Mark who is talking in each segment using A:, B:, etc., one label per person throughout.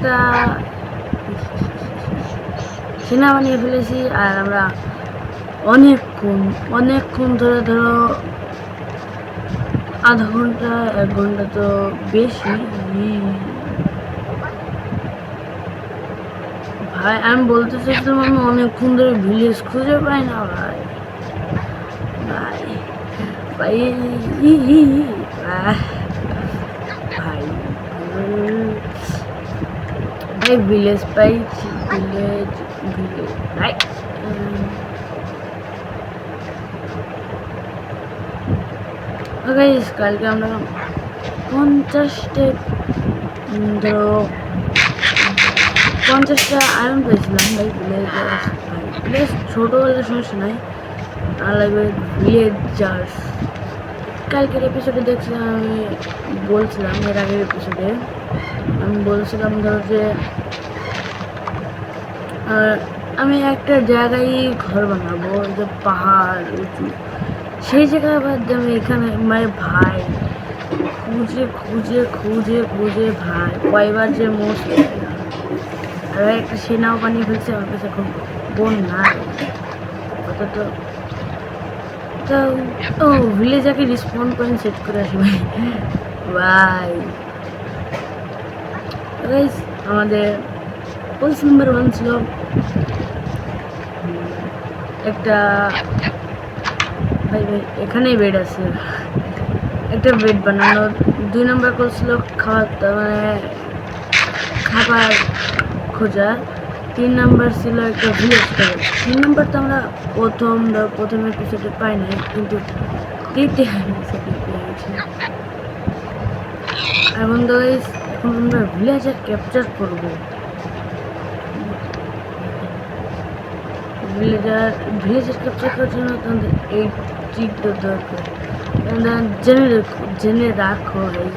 A: একটা সেনা বানিয়ে ফেলেছি। আর আমরা অনেকক্ষণ ধরে ধরো আধা ঘন্টা 1 ঘন্টা তো বেশি। ভাই আমি বলতে চাইছিলাম আমি অনেকক্ষণ ধরে ভিলেজ খুঁজে পাই না ভাই। ভাই ভাই ভাই ভাই ভিলেজ পাইছি, ভিলেজ ভাই। কালকে আমরা 50টা ধরো 50টা আয়রন পেয়েছিলাম ভাই। ভিলেজ ছোট হলে সমস্যা নাই, আর লাগবে ভিলেজার্স। কালকের এপিসোডে দেখছিলাম, আমি বলছিলাম এর আগের এপিসোডে আমি বলছিলাম ধরো যে আমি একটা জায়গায় ঘর বানাবো, যে পাহাড় উঁচু, সেই জায়গায় বাদ দিয়ে আমি এখানে মানে ভাই খুঁজে খুঁজে খুঁজে খুঁজে ভাই কয়বার যে মোস্ট আর একটা সেনাও বানিয়ে ফেলছে। আমার কাছে এখন বোন নাই অত তো। ও ভিলেজাকে রিসপন্ড পয়েন্ট সেট করে আসি ভাই। ভাই আমাদের পোজ নাম্বার 1 ছিল একটা ভাই এখানেই বেড আছে, একটা বেড বানানো। 2 নম্বর করছিল খাবার খোঁজা। 3 নম্বর ছিল একটা ভিলেজ করা। 3 নম্বর তো আমরা প্রথম এপিসোডে পাই নাই, কিন্তু দ্বিতীয় এপিসোডে পেয়েছি। এখন তো এখন আমরা ভিলেজার ক্যাপচার করবো। ভিলেজার ক্যাপচার করার জন্য তোমাদের এই ট্রিকটা দরকার, জেনে রাখো ভাই।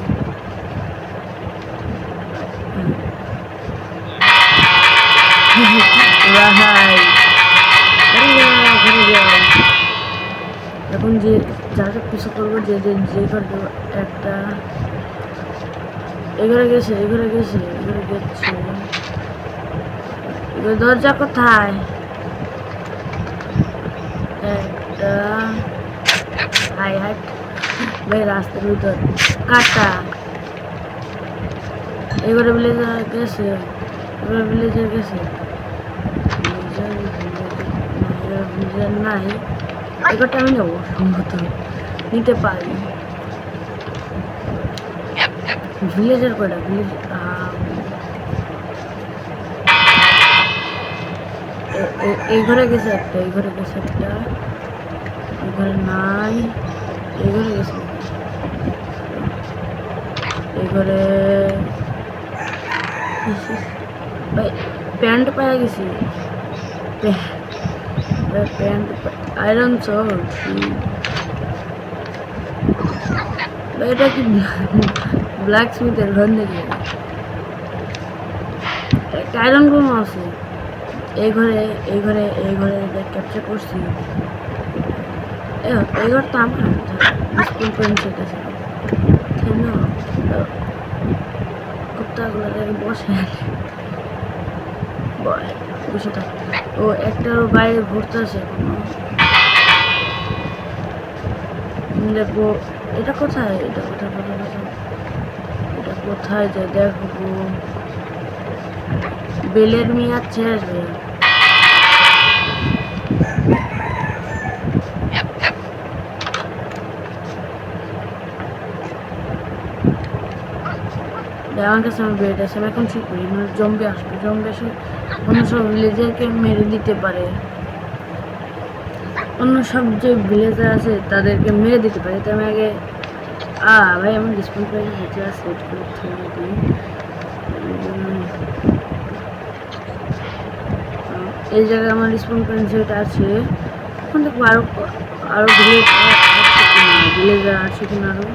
A: এখন যে যাকে পিছু করবো, যে করবো একটা এগুলো গেছে দরজা কোথায়? একটা ভাই রাস্তার ভিতর কাটা। এবারে ভিলেজার গেছে, ভিলেজার নাই। এবারটা আমি নেবো, সম্ভবত নিতে পারি। ভিলেজার কয়টা? এই ঘরে গেছে একটা, এই ঘরে নাই। এই ঘরে গেছে, এই ঘরে ভাই প্যান্ট পাওয়া গেছি। প্যান্ট আয়রন শর্ট ভাই, এটা কি ব্ল্যাক স্মিথের ঘর নাকি? একটা আয়রন রুম আছে এই ঘরে ক্যাপচার করছি। এই ঘর তো আমার স্কুল পেন্সিল আছে কুত্তাগুলো বসে থাকে। ও একটার বাইরে ঘুরতে আছে দেখবো। এটা কোথায়? এটা কোথায় যায় দেখবো। বেলের মেয়াদ শেষ হয়ে আমার কাছে আমার বেড আছে। আমি এখন ঠিক করি, মানে জম্বি আসবে, অন্য সব ভিলেজারকে মেরে দিতে পারে। অন্য সব যে ভিলেজার আছে তাদেরকে মেরে দিতে পারে। তো আমি আগে ভাই আমার ডিসপ্লে প্রাইস সেট করতে হবে। এই জায়গায় আমার রিসপন্স পয়েন্ট যেটা আছে, এখন দেখবো আরো ভিলেজার আছে কিনা আরো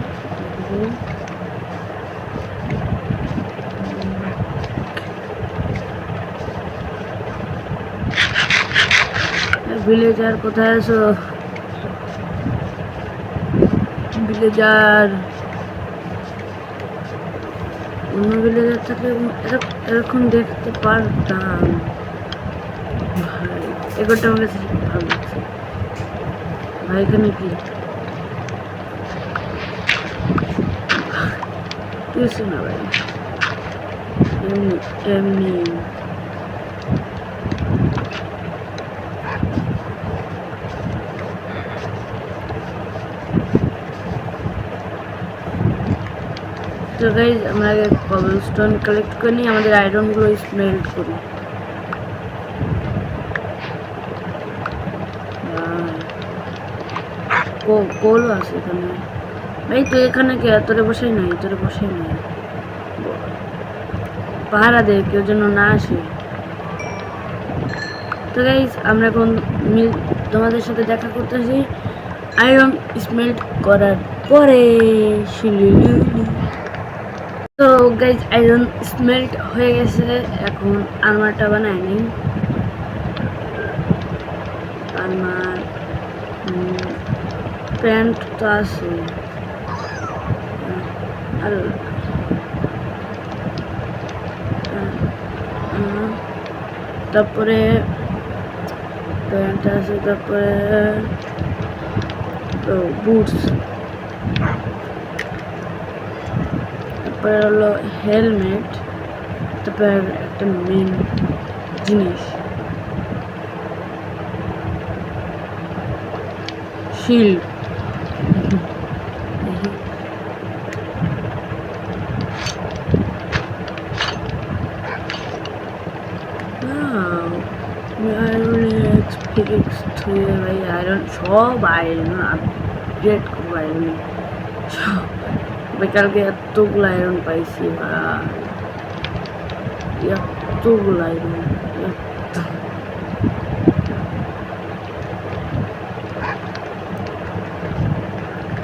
A: ভিলেজার কোথায় আছো? ভিলেজার অন্য ভিলেজের থেকে এরকম দেখতে পারতাম। ভাই এগুলোটা আমার কাছে ভালো লাগছে। ভাই এখানে কি কিছু না ভাই, এমনি এমনি। তো গাইজ আমরা আগে কবলস্টোন কালেক্ট করে নিই, আমাদের আয়রনগুলো স্মেল্ট করি। কোলও আছে এখানে। ভাই তুই এখানে কে? তোরে বসাই নাই, তোরে বসাই নাই, পাহারা দে কেউ যেন না আসে। তো গাইজ আমরা এখন তোমাদের সাথে দেখা করতেছি আয়রন স্মেল্ট করার পরে। তো গাইজ আয়রন স্মেল্ট হয়ে গেছে, এখন আর্মারটা বানাই নিই। আর্মার প্যান্ট তো আছে, আর তারপরে প্যান্ট আছে, তারপরে বুটস, তারপরে হলো হেলমেট, তারপরে একটা মেন জিনিস শিল্ড। আয়রন সব আয়রন আপগ্রেড করবো, আয়রন কালকে এতগুলো আয়রন পাইছি, এতগুলো আয়রন।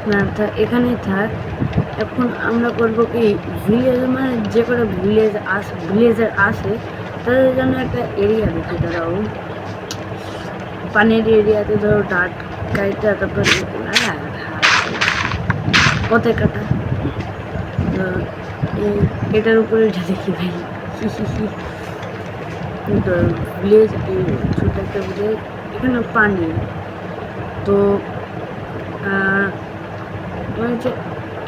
A: না থাক, এখানেই থাক। এখন আমরা করবো কি, ভিলেজ মানে যে করে ভিলেজার আসে তাদের জন্য একটা এরিয়া দেখে দাঁড়াও, পানির এরিয়াতে ধরো ডাট কাইটা, তারপর পথে কাটা, এটার উপরে উঠে দেখি ভাই ভিলেজ, ছোট একটা ভিলেজ, এখানে পানি। তো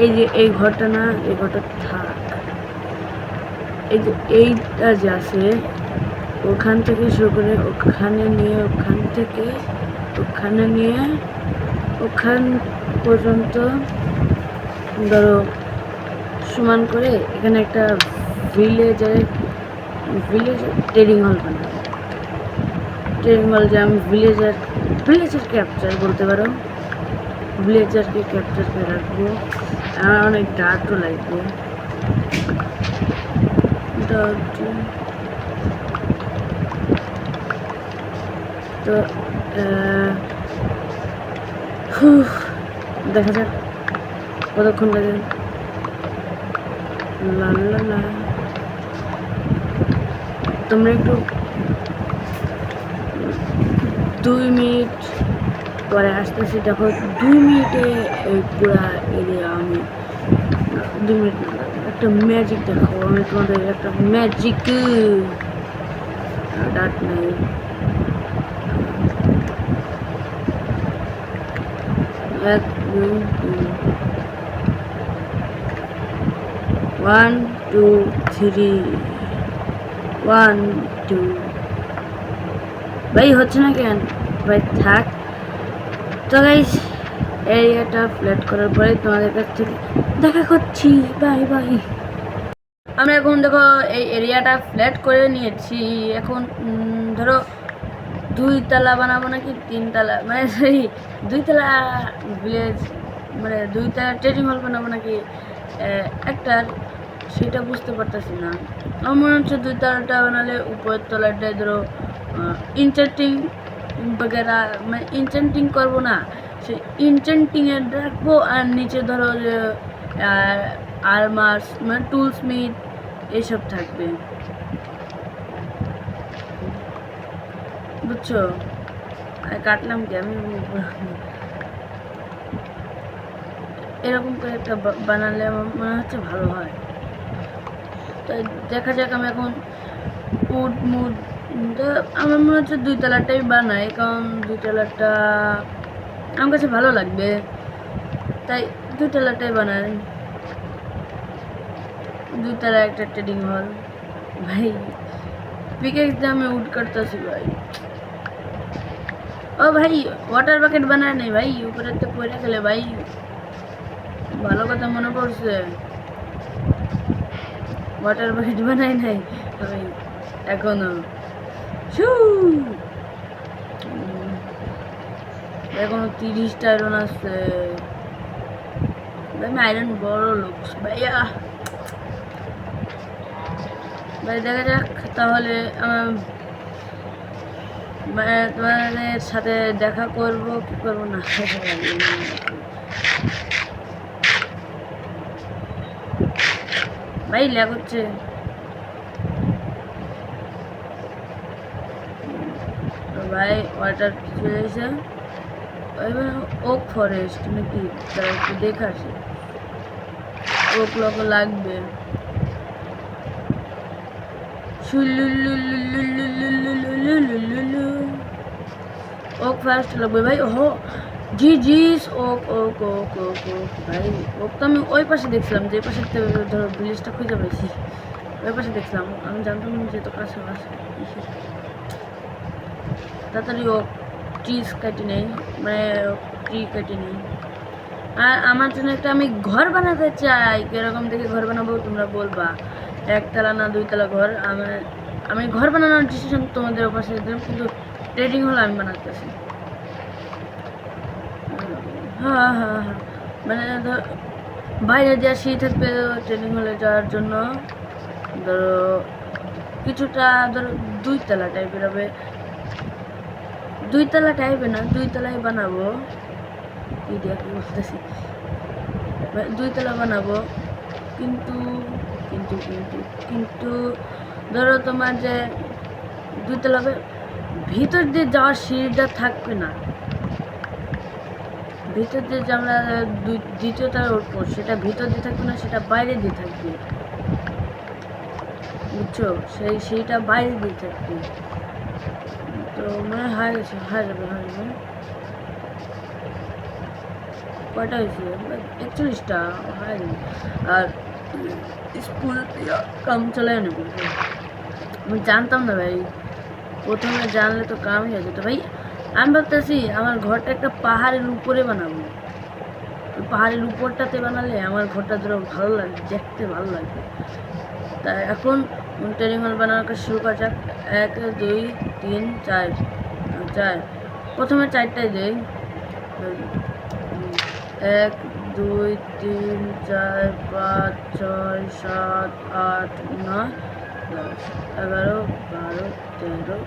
A: এই যে এই ঘরটা না, এই ঘরটা থাক, এই যে এইটা যে আছে ওখান থেকে শুরু করে ওখানে নিয়ে, ওখান থেকে ওখানে নিয়ে ওখান পর্যন্ত ধরো সমান করে এখানে একটা ভিলেজ ট্রেডিং হল বানাবো। ট্রেডিং হল যে আমি ভিলেজের ক্যাপচার বলতে পারো, ভিলেজারকে ক্যাপচার করে রাখবো। আমার অনেক ডার্টও লাগবে, তো দেখা যাক কতক্ষণ লাগে। তোমরা একটু 2 মিনিট পরে আসতেছি, দেখো 2 মিনিটে পুরা এরিয়া আমি 2 মিনিট না, একটা ম্যাজিক দেখো, আমি তোমাদের একটা ম্যাজিক ডাট নেই। এক 1 2 3 1 2 ভাই হচ্ছে না কেন ভাই, থাক। তো গাইস এরিয়াটা ফ্ল্যাট করার পরে তোমাদের কাছ থেকে দেখা করছি, বাই বাই। আমরা এখন দেখো এই এরিয়াটা ফ্ল্যাট করে নিয়েছি, এখন ধরো 2 তলা বানাবো নাকি 3 তলা, মানে সরি 2 তলা ভিলেজ, মানে 2 তলা ট্রেডিং হল বানাবো নাকি একটা, সেটা বুঝতে পারতেছি না। আমার মনে হচ্ছে 2 তলাটা বানালে উপরের তলাটায় ধরো ইনচেন্টিং বগেরা, মানে ইনচেন্টিং করবো না, সে ইনচেন্টিংয়ে রাখবো, আর নিচে ধরো যে আর্মার্স মানে টুলসমিথ এইসব থাকবে, বুঝছো? কাটলাম কি আমি, এরকম করে একটা বানালে আমার মনে হচ্ছে ভালো হয়। তাই দেখা যাক। আমি এখন উড মুড আমার মনে হচ্ছে 2 তলাটাই বানাই, কারণ 2 তলাটা আমার কাছে ভালো লাগবে, তাই 2 তলাটাই বানাই। 2 তলা একটা ট্রেডিং হল। ভাই পিকেক্স দিয়ে আমি উড কাটতেছি ভাই। ও ভাই ওয়াটার বাকেট বানায় নেই ভাই, উপরে তো পড়ে গেলে ভাই। ভালো কথা মনে পড়ছে, ওয়াটার বাকেট বানাই নাই ভাই এখনো। এখনো 30টা আয়রন আছে ভাই। আমি আয়রন বড় লোক ভাইয়া। ভাই দেখা যাক তাহলে। তোমাদের সাথে দেখা করব কি করবো না ভাই ল্যাগ হচ্ছে। ভাই ওয়াটার চলে এসে ওক ফরেস্ট নাকি, তারা একটু দেখে আসে। ওক লোক লাগবে। ওক ফার্স্ট লাগবে ভাই। ও জি জিস ওক ওক ওক ওক ওক ভাই। ওক তো আমি ওই পাশে দেখছিলাম, যে পাশে ধরো ভিলেজটা খুঁজে পেয়েছি, ওই পাশে দেখছিলাম। আমি জানতাম যে তো কাছে আছে। তাড়াতাড়ি ওক ট্রিজ কাটি নেই, মানে ট্রি কাটি নেই। আর আমার জন্য একটা আমি ঘর বানাতে চাই। কিরকম দেখে ঘর বানাবো তোমরা বলবা। 1 তলা না 2 তলা ঘর। আমি ঘর বানানোর ডিসিশন তোমাদের পাশে দিলাম, কিন্তু ট্রেডিং হল আমি বানাতেছি। হ্যাঁ হ্যাঁ হ্যাঁ, মানে ধর বাইরে যে আসি থাকবে ট্রেডিং হলে যাওয়ার জন্য। ধরো কিছুটা ধরো 2 তলা টাইপের হবে। 2 তলা টাইপের না, 2 তলাই বানাবো। কি দিয়ে কি বলতেছি, 2 তলা বানাবো। কিন্তু কিন্তু কিন্তু কিন্তু ধরো তোমার যে 2 তলা ভিতর দিয়ে যাওয়ার সিঁড়িটা থাকবে না। ভিতর দিয়ে যে আমরা দ্বিতীয় তলা উঠবো, সেটা ভিতর দিয়ে থাকবে না, সেটা বাইরে দিয়ে থাকবে, বুঝছো? সেইটা বাইরে দিয়ে থাকবে। তো মনে হয় হয়ে যাবে। কয়টা হয়েছে? 41টা হয়ে যাবে। আর স্কুল কাম চালায় নেব। আমি জানতাম না ভাই, প্রথমে জানলে তো কামই হয়ে যেত ভাই। আমি ভাবতেছি আমার ঘরটা একটা পাহাড়ের উপরে বানাবো। পাহাড়ের উপরটাতে বানালে আমার ঘরটা ধরো ভালো লাগবে, দেখতে ভালো লাগবে। তাই এখন ট্রেডিং হল বানানোর কাজ শুরু করা যাক। 1 2 3 4 প্রথমে 4টায় দেই। 1 2 3 4 5 6 7 8 9 10 11 12 13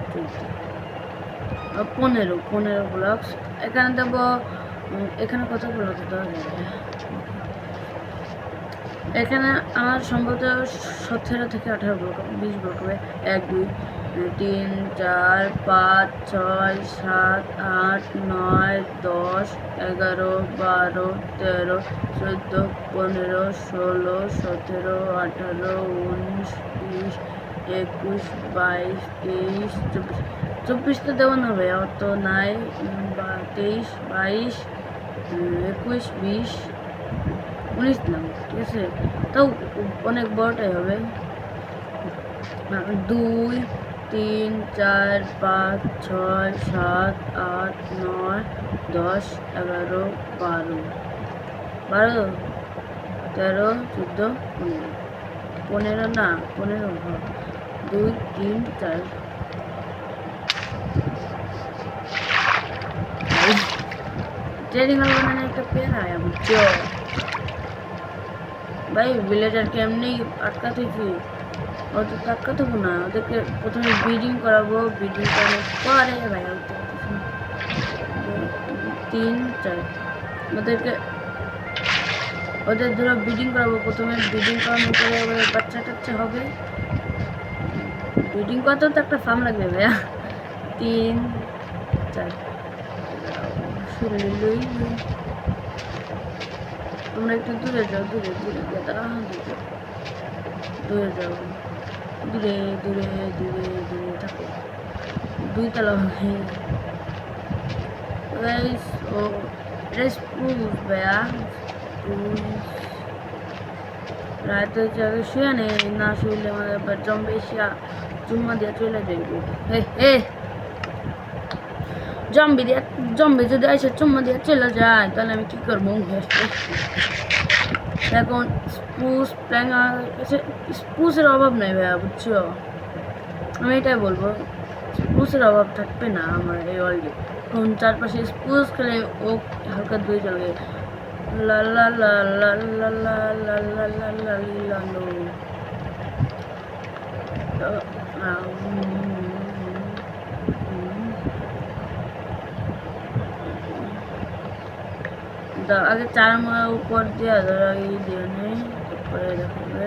A: 14 15 ব্লকস। এখানে দেবো। এখানে কত ব্লক দিতে হবে? এখানে আমার সম্ভবত 17 থেকে 18 ব্লক, 20 ব্লক হবে। 1 2 3 4 5 6 7 8 9 10 11 12 13 14 15 16 17 18 19 20 21 22 23 24 24 তো দেবো না ভাই, আমার তো নাই। 23 22 21 20 19 দিলাম, ঠিক আছে? তাও অনেক বড়টাই হবে। 2 3 4 5 6 7 8 9 10 11 12 13 14 15 না 15 2 3 4 ট্রেডিং হল বানানো একটা পেন হয় বুঝছো ভাই। ভিলেজারকে এমনি আটকাতেছি, অত আটকাতে হবো না। ওদেরকে প্রথমে ব্রিডিং করাবো, ব্রিডিং করানোর পরে ভাই 3 4 ওদের ধরো ব্রিডিং করাবো। প্রথমে ব্রিডিং করানোর পরে ওদের বাচ্চা টাচ্চা হবে। ব্রিডিং করতেও তো একটা ফার্ম লাগবে ভাইয়া। 3 4 তোমরা একটু দূরে যাও, দূরে দূরে যাও, দূরে দূরে দূরে দূরে থাকো, 2 তলা হবে। গাইস ও রেসপুস ভাইয়া রাতে চলে শুয়ে নেই, না শুইলে মানে জম্বে এসে চুম্মা দিয়ে চলে যাইব। জম্বি যদি এসে চুম্মা দিয়ে চলে যায় তাহলে আমি কি করবো? এখন স্পুসের অভাব নাই ভাইয়া, বুঝছো? আমি এটাই বলবো, স্পুসের অভাব থাকবে না আমার এই ওয়ার্ল্ডে। এখন চারপাশে স্পুস খেলে ও হালকা দুই চলে লা লা লা লা লা লা লা লা লা লা লা লো। আগে 4 মাস উপর দিয়ে আগে দিয়ে নেই, তারপরে দেখাবে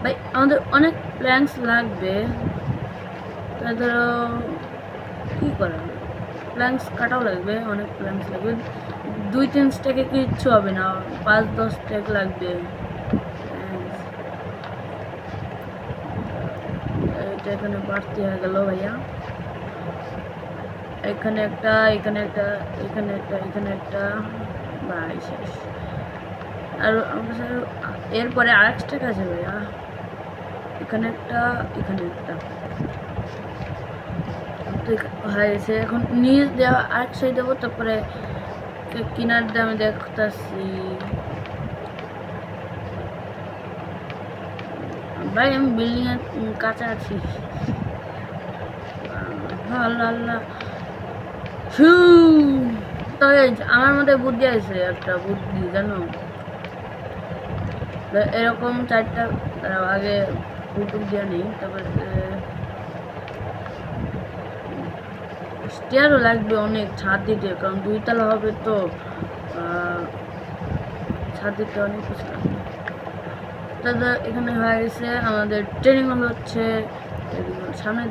A: ভাই আমাদের অনেক প্ল্যান্স লাগবে। ধরো কী করা, প্ল্যান্স কাটাও লাগবে, অনেক প্ল্যান্স লাগবে। 2-3 স্ট্যাকে কিচ্ছু হবে না, 5-10 স্ট্যাক লাগবে। এটা এখানে বাড়তি হয়ে গেল ভাইয়া, এখানে একটা, এখানে একটা, এখানে একটা, এখানে একটা, ভাই শেষ। আর এরপরে আরেক স্ট্যাক আছে ভাইয়া, এখানে একটা, এখানে একটা হয়েছে। এখন নিচ দেওয়া আরেক সাইড দেবো, তারপরে কিনার দিয়ে আমি দেখতেছি। ভাই আমি বিল্ডিং এর কাছাকাছি। আল্লাহ তবে আমার মধ্যে বুদ্ধি আছে, একটা বুদ্ধি জানো, এরকম 4টা আগে ফুটুক দিয়ে নেই, তারপরে স্টেয়ারও লাগবে অনেক ছাদ দিতে, কারণ 2 তলা হবে তো ছাদ দিতে অনেক কিছু লাগবে। দাদা এখানে হয়ে গেছে আমাদের ট্রেনিং হল হচ্ছে সামনে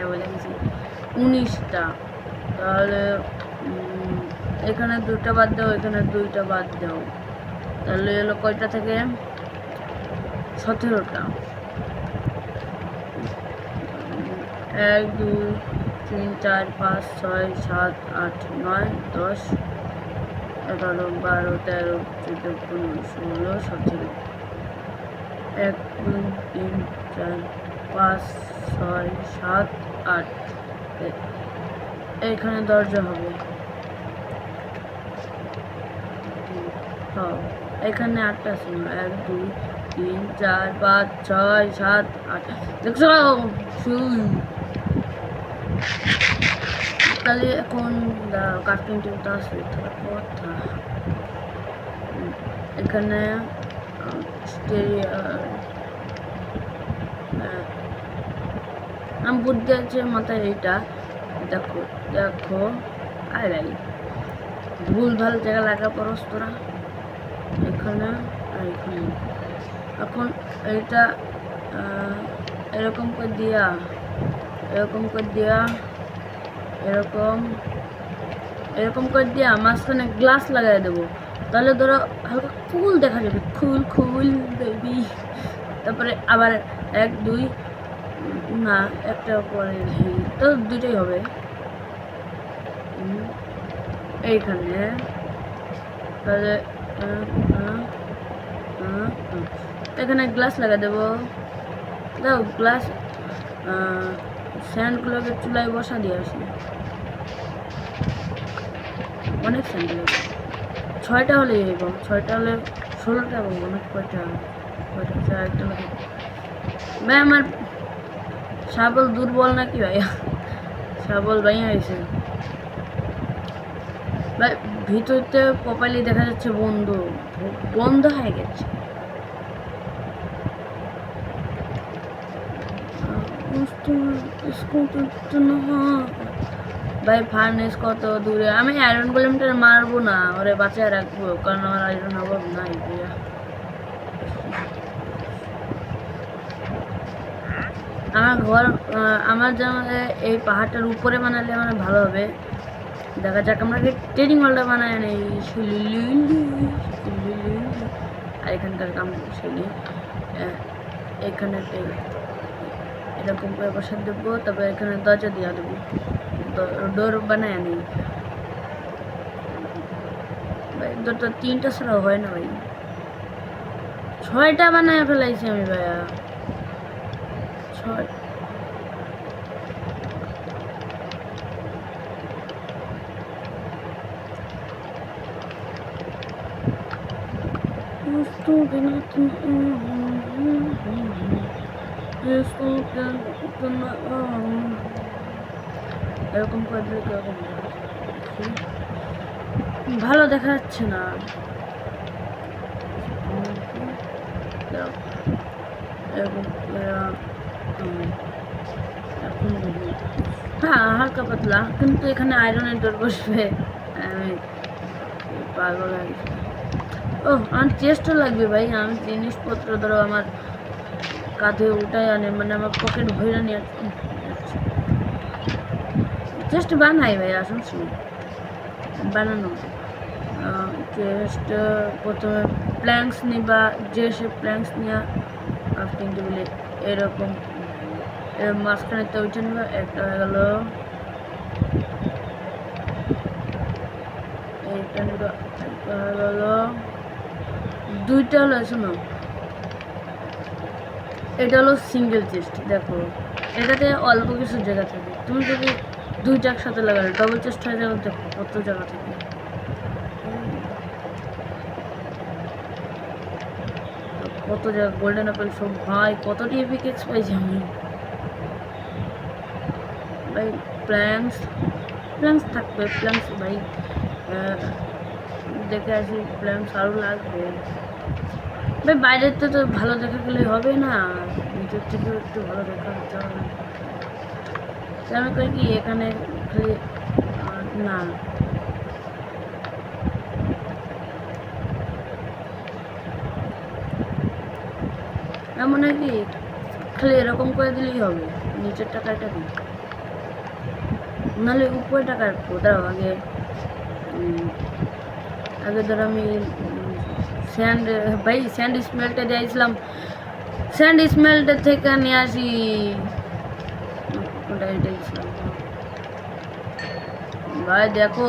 A: বলে গেছি 19টা, তাহলে এখানে 2টা বাদ দাও, এখানে 2টা বাদ দাও, তাহলে এলো কয়টা থেকে 17টা। 1 2 3 4 5 6 7 8 9 10 11 12 13 14 15 16 17 1 2 3 4 5 6 7 8 এখানে দরজা হবে। এখানে 8টা ছিল, 1 2 3 4 5 6 7 8 দেখছো? তাহলে এখন কার্টুন টিমটা আছে কথা, এখানে আমি বুদ্ধি আছে মাথায়, এইটা দেখো দেখো আই ভুল ভাল জায়গা লাগা পরস তোরা, এখানে আর এখানে। এখন এইটা এরকম করে দিয়া, এরকম করে দিয়া, এরকম এরকম করে দিয়া মাঝখানে গ্লাস লাগাই দেবো, তাহলে ধরো হালকা কুল দেখা যাবে, খুল খুল বেবি। তারপরে আবার 1 2 না একটা পরে তো 2টাই হবে। এইখানে তাহলে এখানে গ্লাস লাগা দেবো, দাও গ্লাস। স্যান্ডগুলোকে চুলায় বসা দিয়ে আসি, অনেক স্যান্ড লাগবে। 6টা হলে যাইব, 6টা হলে 16টা পাবো, অনেক কয়টা একটা লাগে ভাই। আমার শাবল দুর্বল নাকি ভাইয়া? শাবল ভাইয়া হয়েছে ভাই, ভিতরতে প্রপারলি দেখা যাচ্ছে বন্ধ হয়ে গেছে। ভাই ফার্নেস কত দূরে? আমি আয়রন গোলেমটা মারবো না, ওরে বাঁচায় রাখবো, কারণ আমার আয়রন অভাব নাই ভাইয়া। আমার ঘর আমার যেমন এই পাহাড়টার উপরে বানালে আমার ভালো হবে, দেখা যাক আমরা ট্রেনিং হলটা বানায় নেই। আর এখানকার কাম শুনি এখানে এরকম করে বসা দেবো, তারপরে এখানে দরজা দিয়ে দেবো, ডোর বানায় নেই ভাই। ডোরটা 3টা ছাড়া হয় না ভাই, 6টা বানায় ফেলাইছি আমি ভাইয়া। 6 এরকম করে দিলে কিরকম ভালো দেখা যাচ্ছে না। এরকম হ্যাঁ হালকা পাতলা, কিন্তু এখানে আয়রনের ডোর বসবে। আমি পাগল হয়ে গেছি। ও আমার চেস্টও লাগবে ভাই, আমি জিনিসপত্র ধরো আমার কাঁধে উঠাই আনে, মানে আমার পকেট ভরে নিয়ে চেস্ট বানাই ভাই, আসুন বানানো। চেস্ট প্রথমে প্ল্যাঙ্কস নিবা, যে সে প্ল্যাঙ্কস নিয়ে ক্রাফটিং টেবিলে এরকম মাঝখানে তো উঠে নিবা। একটা হয়ে গেল, এইটা নিবা, একটা হয়ে গেল, 2টা হলো। শোনো, এটা হলো সিঙ্গেল চেস্ট। দেখো এটাতে অল্প কিছু জায়গা থাকে, তুমি যদি 2টা একসাথে লাগালে ডবল চেস্ট হয়ে যাবে। দেখো কত জায়গা থাকে। কত জায়গা গোল্ডেন অ্যাপেল সব ভাই, কত টিপিকেক্স পাইছি আমি ভাই। প্ল্যাঙ্কস থাকবে, প্ল্যাঙ্কস ভাই দেখে আসি, প্ল্যাঙ্কস আরও লাগবে ভাই। বাইরের তো ভালো দেখা গেলে হবে না, ভিতর থেকেও একটু ভালো দেখা হতে হবে। আমি করি কি এখানে খালি না, এমন কি খালি এরকম করে দিলেই হবে, নিচের টাকাটা দিই, নাহলে উপরে টাকা রাখবো। দাঁড়াও আগে ধর আমি স্যান্ড ভাই, স্যান্ড স্মেলটা দিয়েছিলাম, স্যান্ড স্মেলটা থেকে নিয়ে আসি। ভাই দেখো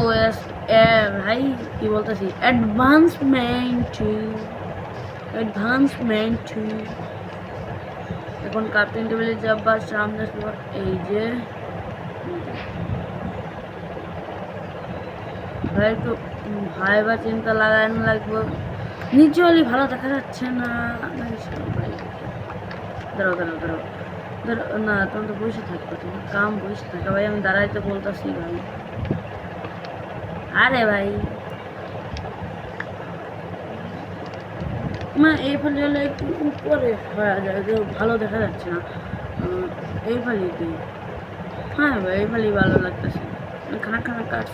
A: ভাই কি বলতেছি, অ্যাডভান্সমেন্ট। এখন ক্রাফটিং টেবিলে যাবা, সামনে এই যে ভাই একটু ভাই বা চিন্তা লাগানো লাগবে। নিচে হলে ভালো দেখা যাচ্ছে না। দাঁড়াও না, তুমি তো বসে থাকবে, তোমার কাম বসে থাকা ভাই। আমি দাঁড়াইতে বলতেছি ভাই। আরে ভাই না, এই ফালি হলে একটু উপরে হয়ে যায়, ভালো দেখা যাচ্ছে না। এই ফালি কি? হ্যাঁ ভাই এই ফালি ভালো লাগতেছে। খানা কাজ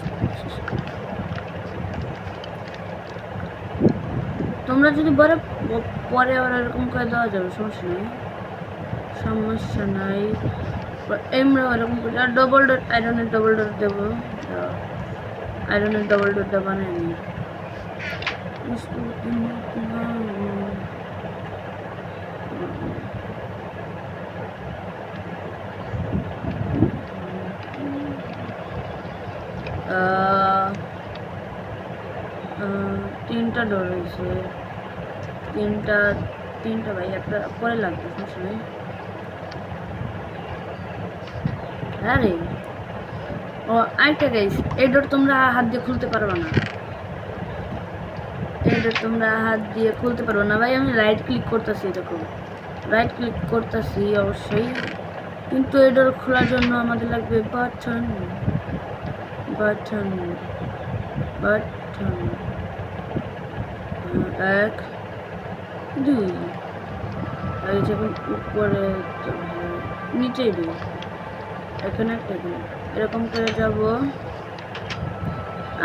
A: তোমরা যদি পরে আবার এরকম করে দেওয়া যাবে, সমস্যা নাই। এমরা এরকম করে আর ডবল ডোর, আয়রনের ডবল ডোর দেবো। আয়রনের ডবল ডোরটা বানিয়ে নিই। তিনটা ডোর হয়েছে, তিনটা ভাই, একটা পরে লাগবে সমস্যা নেই। আরে ও আরেকটা গাইস, এই ডোর তোমরা হাত দিয়ে খুলতে পারবে না, এই ডোর তোমরা হাত দিয়ে খুলতে পারবে না ভাই। আমি রাইট ক্লিক করতেছি, দেখো রাইট ক্লিক করতেছি অবশ্যই, কিন্তু এই ডোর খোলার জন্য আমাদের লাগবে বাটন। 1 2 আর যখন উপরে নিচেই দিই, এখানে একটা এরকম করে যাব।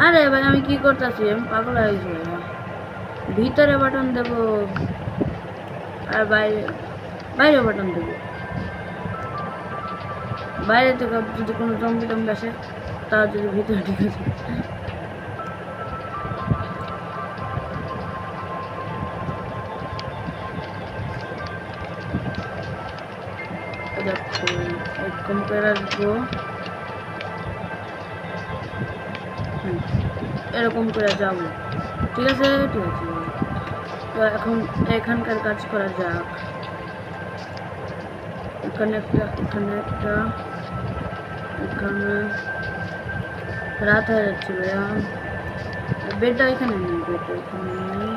A: আরে ভাই আমি কি করতেছি, আমি পাগল হয়ে গেছি। ভিতরে বাটন দেব আর বাইরে বাটন দেব। বাইরে থেকে যদি কোনো জম্বি টম্বি আসে তার যদি ভিতরে ঢুকে যায়। দেখো এরকম করে রাখবো, এরকম করে যাবো। ঠিক আছে ঠিক আছে, তো এখন এখানকার কাজ করা যাক। এখানে একটা, এখানে একটা, এখানে রাত হয়ে যাচ্ছে ভাইয়া। বেডটা এখানে নেই, বেডটা এখানে নেই।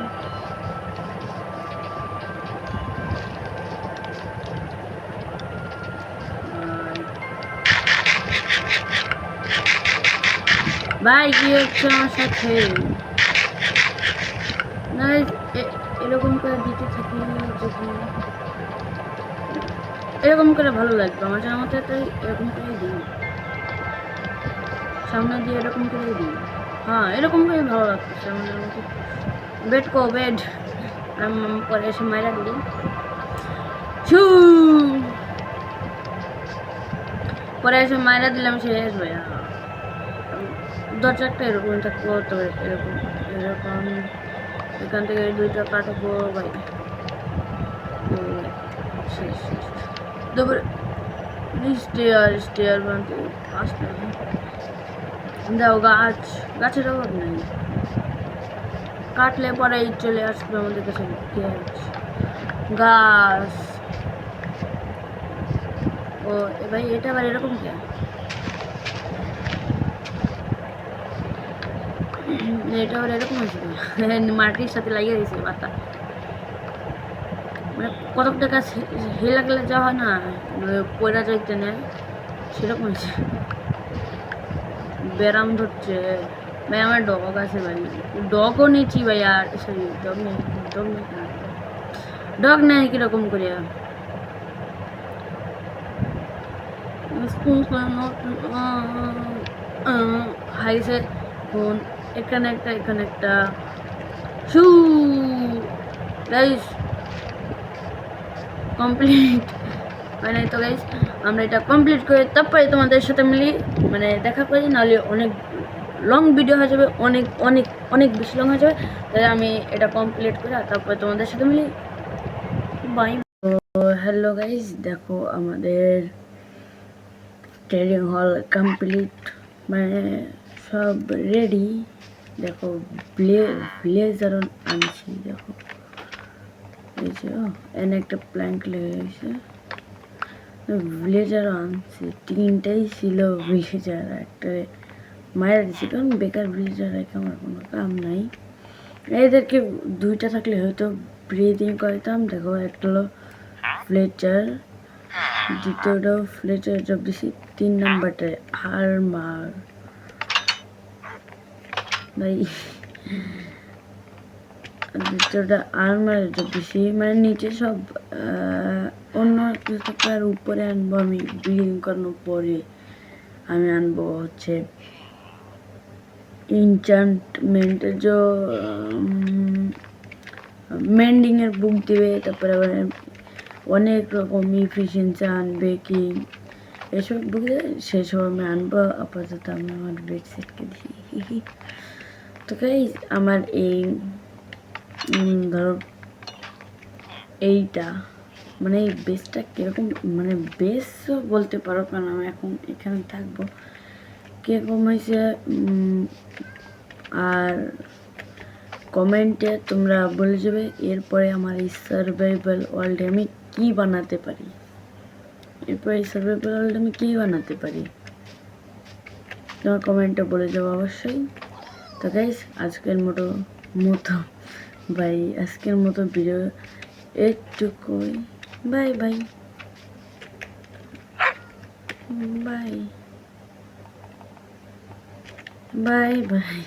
A: ভাই কি হচ্ছে আমার সাথে? না এরকম করে দিতে থাকি, যদি এরকম করে ভালো লাগবে আমার জানার মতে, তাই এরকম করেই দিই, সামনে দিয়ে এরকম করেই দিই। হ্যাঁ এরকম করে ভালো লাগতেছে আমার জানার মতে। বেড কো বেড, আমি পরে এসে মাইরা দিই। পরে এসে মাইরা দিলাম শেষ ভাইয়া। দরজা একটা এরকম থাকবো, তবে এরকম এরকম এখান থেকে দুইটা কাটবো ভাই। শেষ শেষ, তারপরে স্টেয়ার স্টেয়ার বানতে আসতে দাও। গাছ, গাছের অভাব নেই, কাটলে পরে চলে আসবে আমাদের কাছে গাছ। ও ভাই এটা আবার এরকম কে? এটা আবার এরকম আছে, মাটির সাথে লাগিয়ে দিয়েছে পাতা। মানে কতকটা গাছ হেলা গেলে যা হয় না, পয়রা যাইতে নেয়, সেরকম আছে। ব্যারাম ধরছে ভাই, আমার ডগ আছে ভাই, ডগও নিচ্ছি ভাই। আর সরি ডগ নেই, ডগ নেই, ডগ নেই কিরকম করে হাইছে ফোন। এখানে একটা, এখানে একটা শু গাইস কমপ্লিট হয় নাই তো গাইস। আমরা এটা কমপ্লিট করে তারপরে তোমাদের সাথে মিলি মানে দেখা করি, নাহলে অনেক লং ভিডিও হয়ে যাবে, অনেক অনেক অনেক বেশি লং হয়ে যাবে। তাই আমি এটা কমপ্লিট করে তারপরে তোমাদের সাথে মিলি। বাই। তো হ্যালো গাইস, দেখো আমাদের ট্রেনিং হল কমপ্লিট, মানে সব রেডি। দেখো ব্লেজার আনছি, দেখো এই যে এনে একটা প্ল্যাঙ্ক লেগে গেছে। ব্লেজার আনছি, তিনটাই ছিল ব্লেজার, একটা মায়ের দিচ্ছি কারণ বেকার ব্লেজার রেখে আমার কোনো কাম নাই। এদেরকে দুইটা থাকলে হয়তো ব্রিদিং করতাম। দেখো একটা হলো ফ্লেচার, দ্বিতীয়টাও ফ্লেচার জব দিছি, 3 নাম্বারটা আর্মার ভাই, দ্বিতীয়টা আর্মার জব দিছি। মানে নিচে সব অন্য কিছু থাকলে আর উপরে আনবো আমি ব্রিদিং করানোর পরে। আমি আনবো হচ্ছে ইনচান্টমেন্টের যে মেন্ডিংয়ের বুক দেবে, তারপরে আবার অনেক রকম ইফিসিয়েন্সি আনবে কি এসব বুকে, সেসব আমি আনবো। আপাতত আমি আমার বেডশিটকে দিই। তো গাইস আমার এই ধরো এইটা মানে এই বেসটা কীরকম, মানে বেসও বলতে পারো, কারণ আমি এখন এখানে থাকবো, কীরকম হয়েছে। আর কমেন্টে তোমরা বলে যাবে এরপরে আমার এই সার্ভাইভাল ওয়ার্ল্ডে আমি কী বানাতে পারি, এরপরে এই সার্ভাইভাল ওয়ার্ল্ডে আমি কী বানাতে পারি, তোমার কমেন্টে বলে যাবো অবশ্যই। তো গাইস আজকের মতো ভাই, আজকের মতো ভিডিও এইটুকুই। Bye bye bye bye bye.